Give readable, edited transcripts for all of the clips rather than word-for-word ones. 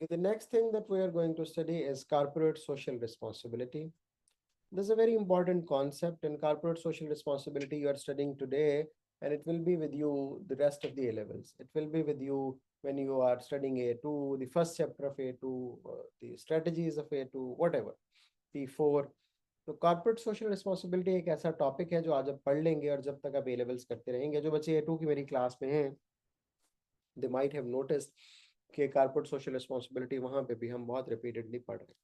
The next thing that we are going to study is corporate social responsibility. This is a very important concept in corporate social responsibility you are studying today, and it will be with you the rest of the A levels. It will be with you when you are studying A2, the first chapter of A2, the strategies of A2, whatever, P4. तो corporate social responsibility एक ऐसा topic है जो आज आप पढ़ लेंगे और जब तक आप ए लेवल्स करते रहेंगे. जो बच्चे A2 की मेरी क्लास में हैं, दे माइट हैव नोटिस्ड कि कॉर्पोरेट सोशल रिस्पॉन्सिबिलिटी वहाँ पे भी हम बहुत रिपीटेडली पढ़ रहे हैं.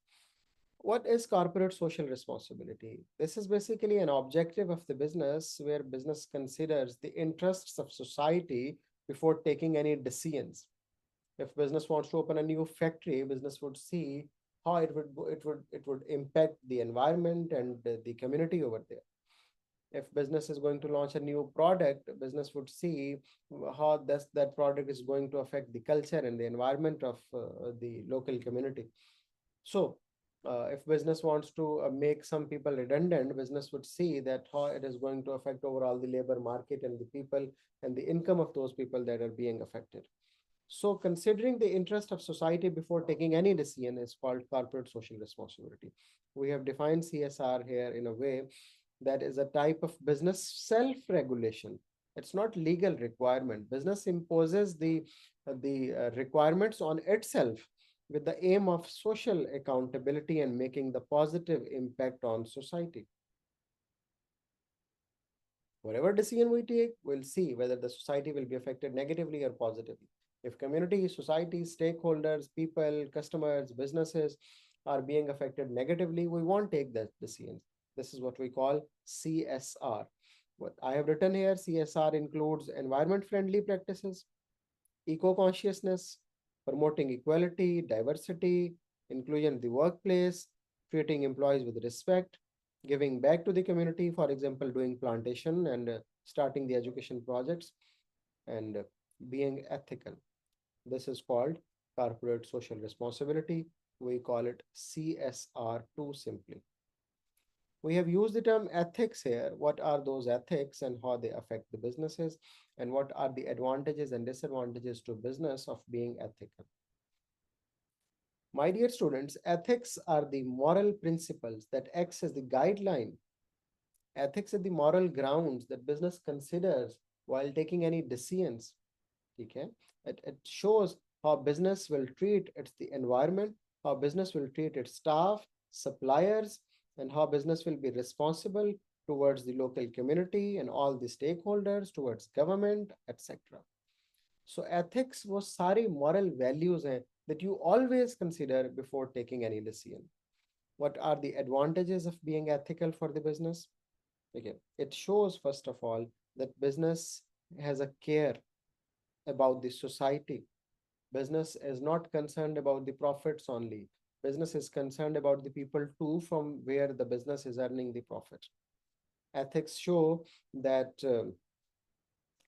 What is corporate social responsibility? This is basically an objective of the business where business considers the interests of society before taking any decisions. If business wants to open a new factory, business would see how it would impact the environment and the community over there. If business is going to launch a new product, business would see how that product is going to affect the culture and the environment of the local community. So, if business wants to make some people redundant, business would see that how it is going to affect overall the labor market and the people and the income of those people that are being affected. So, considering the interest of society before taking any decision is called corporate social responsibility. We have defined CSR here in a way that is a type of business self-regulation. It's not legal requirement. Business imposes the requirements on itself with the aim of social accountability and making the positive impact on society. Whatever decision we take, we'll see whether the society will be affected negatively or positively. If community, society, stakeholders, people, customers, businesses are being affected negatively, we won't take that decision. This is what we call CSR. What I have written here, CSR includes environment friendly practices, eco consciousness, promoting equality, diversity, inclusion in the workplace, treating employees with respect, giving back to the community, for example, doing plantation and starting the education projects, and being ethical. This is called corporate social responsibility. We call it CSR2 simply. We have used the term ethics here. What are those ethics and how they affect the businesses, and what are the advantages and disadvantages to business of being ethical? My dear students, ethics are the moral principles that acts as the guideline. Ethics are the moral grounds that business considers while taking any decisions. Okay? It shows how business will treat the environment, how business will treat its staff, suppliers, and how business will be responsible towards the local community and all the stakeholders, towards government, etc. So ethics वो सारी moral values हैं that you always consider before taking any decision. What are the advantages of being ethical for the business? Okay, it shows first of all that business has a care about the society. Business is not concerned about the profits only. Business is concerned about the people too, from where the business is earning the profit. Ethics show that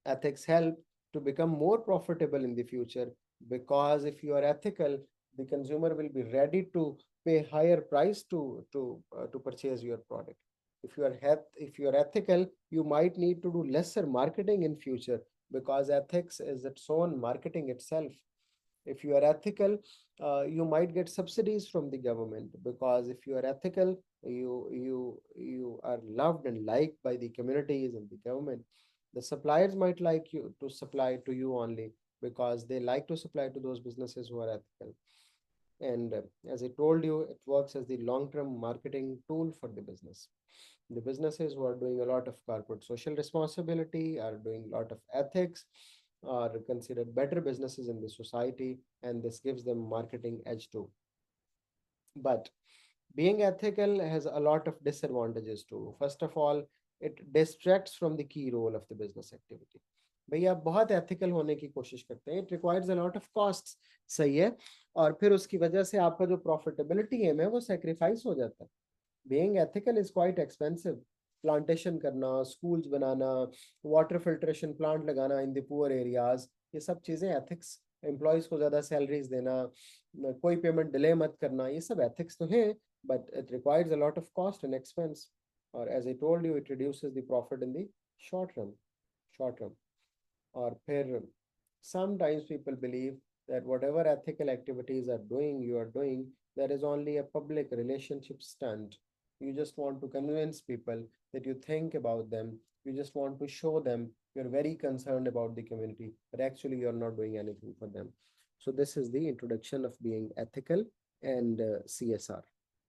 ethics help to become more profitable in the future, because if you are ethical, the consumer will be ready to pay higher price to purchase your product. If you are ethical, you might need to do lesser marketing in future, because ethics is its own marketing itself. If you are ethical, you might get subsidies from the government, because if you are ethical, you are loved and liked by the communities and the government. The suppliers might like you to supply to you only because they like to supply to those businesses who are ethical. And as I told you, it works as the long-term marketing tool for the business. The businesses who are doing a lot of corporate social responsibility, are doing a lot of ethics, are considered better businesses in the society, and this gives them marketing edge too. But being ethical has a lot of disadvantages too. First of all, it distracts from the key role of the business activity. भैया आप बहुत ethical होने की कोशिश करते हैं, it requires a lot of cost, सही है, और फिर उसकी वजह से आपका जो प्रॉफिटेबिलिटी है वो सेक्रीफाइस हो जाता है. Being ethical is quite expensive. Plantation करना, स्कूल्स बनाना, वाटर फिल्ट्रेशन प्लांट लगाना इन द पुअर एरियाज, ये सब चीज़ें एथिक्स, एम्प्लॉयज़ को ज़्यादा सैलरीज देना, कोई पेमेंट डिले मत करना, ये सब एथिक्स तो हैं, but it requires a lot of cost and expense. Or as I told you, it reduces the profit in the short run. Short run. Or फिर sometimes people believe that whatever ethical activities you are doing, that is only a public relationship stunt. You just want to convince people that you think about them. You just want to show them you're very concerned about the community, but actually you're not doing anything for them. So this is the introduction of being ethical and CSR.